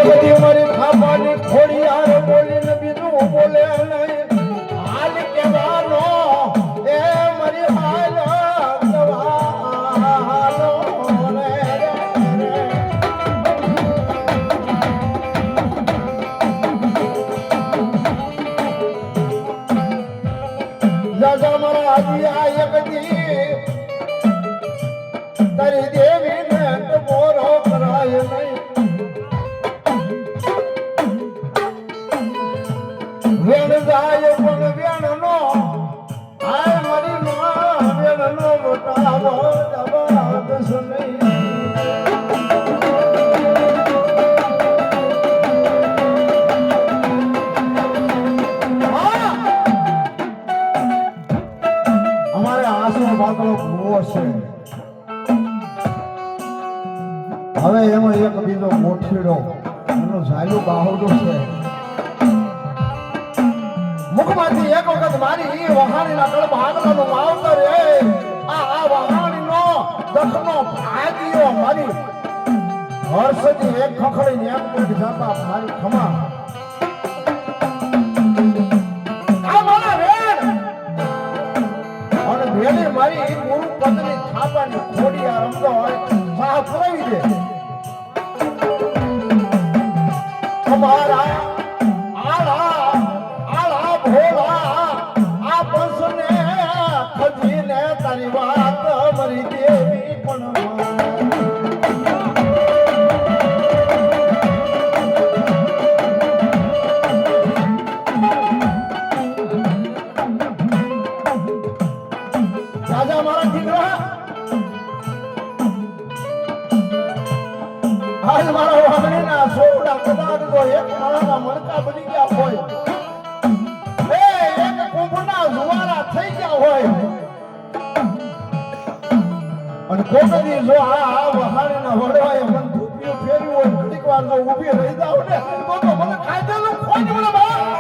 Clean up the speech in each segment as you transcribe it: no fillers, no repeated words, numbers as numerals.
કોકડી મારી થાપાની ખોડી આરે બોલીને બીજું બોલે નહીં હાલ કેવાનો એ મારી હાલ કેવાનો રાજા મારા આજી આ એકદી તારી દેવી ને મોરો કરાય નહીં વેણ જાય પણ વેણ નો આય મારી માં વેણ નો મોટાવો જવાબ સુનઈ અમારે આંસુ બાકડો ભૂવો છે હવે એમાં એક બીજો મોઠીડો એનો ઝાલું બાહોડો છે મુખમાંથી એક વખત મારી વહાણીના કળપ આગળનો માવતર એ આ વહાણીનો દખનો ભાગ્યો મારી હર્ષથી એક ખખડીને એક પેટ જાતા મારી ખમા આ મારા વેણ અને ભેળી મારી ગુરુ પત્ની થાપાની ખોડિયા રમતો હોય સાહ પુરાવી દે અમારા તારી વાત મરી દેવી પણ રાજા મારા દીકરા આજ મારા વાગણીના સોવડા કદાચ તો એક માળાના મણકા બની ગયા હોય એક કુંભના જુવારા થઈ ગયા હોય અને કોકડી જો આ વહાણીના વડવાએ મન ધૂપિયું ફેર્યું હોય ઘડીક વાર જો ઊભી રહી જાવ ને તો મને કાયદેનું ખોજ મળે બા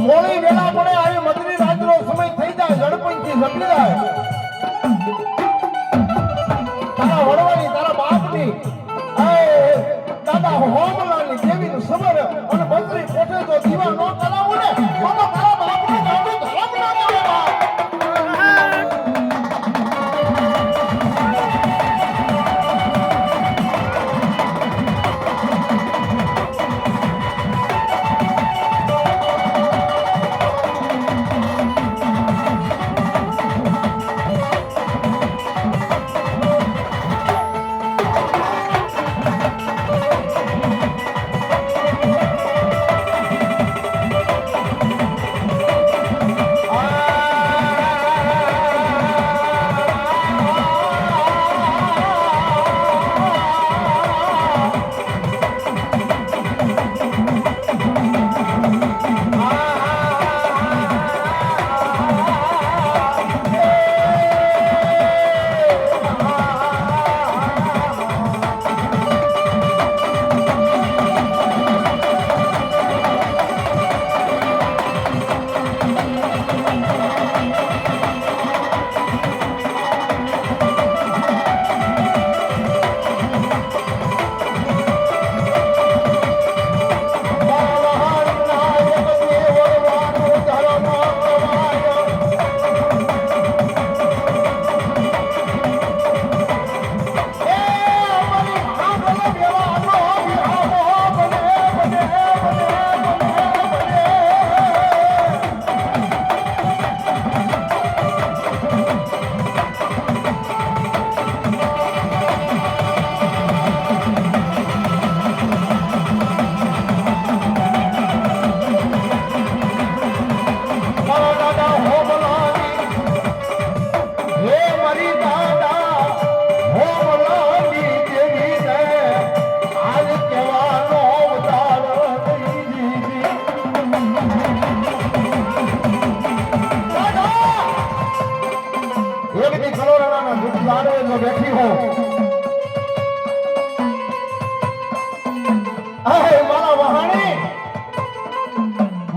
મોડી વેલા પડે આવી મધરી રાતનો સમય થઈ જાય ઝડપથી જમી જાય તારા વડવાની તારા બાપની દાદા હોમલાની દેવીનું સબર અને મંત્રી પોતે તો દીવા નો કરાવું ને તો તારા બાપનું ગાડું ધર્મ ના મળે રાખો. આય મારા વહાણી,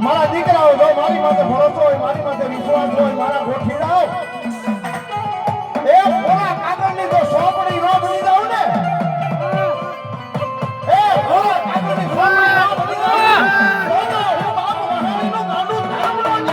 મારા દીકરાઓ, જો મારી માથે ભરોસો હોય, મારી માથે વિશ્વાસ હોય, મારા ગોઠીડાઓ એ પૂરા કાગળની જો સોંપડી ન બની જાવ ને, એ પૂરા કાગળની સોંપડી ન બની જાવ તો હું બાપ વહાણીનું ગાંડું ધામણો જ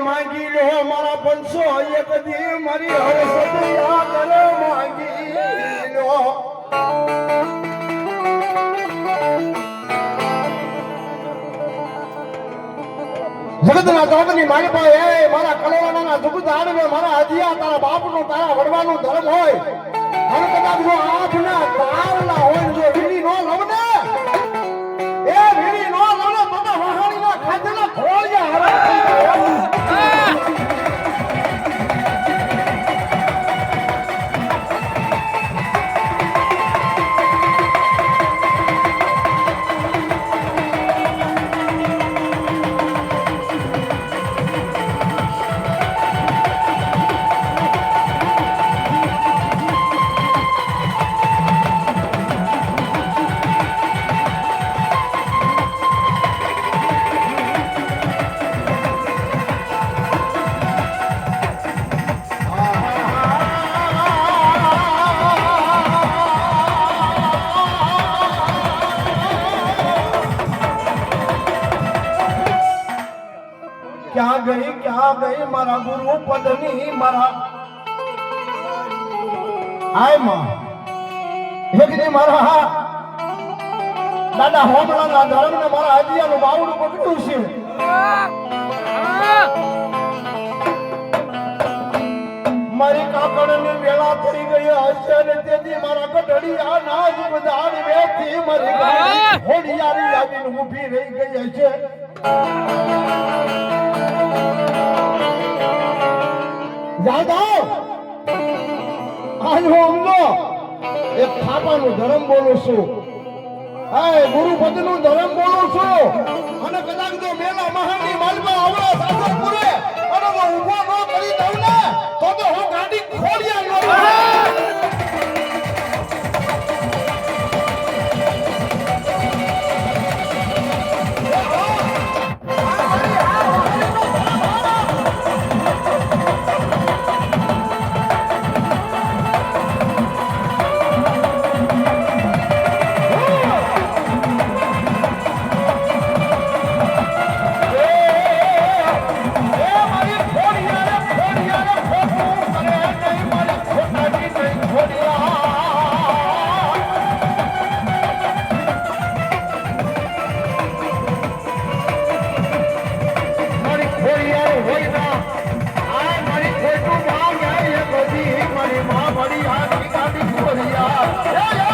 માંગી લો મારા પંચો એક દી મારી હરસદ યાદ કરે માંગી લો. જગતના જગતની મારી પાસે એ મારા કલોવાના જગત આડવે મારા હજીયા તારા બાપનું તારા વડવાનું ધર્મ હોય અને કદાચ જો આંખના તારના હોય જો વીડી નો લવને એ વીડી નો લવને તો વહાણીના ખાધેલા ખોળિયા હરામ થઈ જાય. ક્યાં ગઈ મારા ગુરુ પદની મારા આય માં એકની મારા દાદા હોમલાના ધર્મને મારા હજીયાનું બાવડું પકડ્યું છે. મારી કાકડની વેળા પડી ગઈ હશે ને તેથી મારા ગઢડી આ નાજ બધાની વેથી મારી હોડિયારી આવીને ઊભી રહી ગઈ હશે. જાદવ આજ હું અમનો એક થાપાનું ધર્મ બોલું છું, ગુરુપદનું ધર્મ બોલું છું અને કદાચ જો મેલા મહાની માલમાં આવડા સાસર પૂરે અને હું ઊભો ન કરી દઉં ને તો હું ગાડી ખોડિયા ન મારી માં મારી હાથી ગાડી ખોલિયા.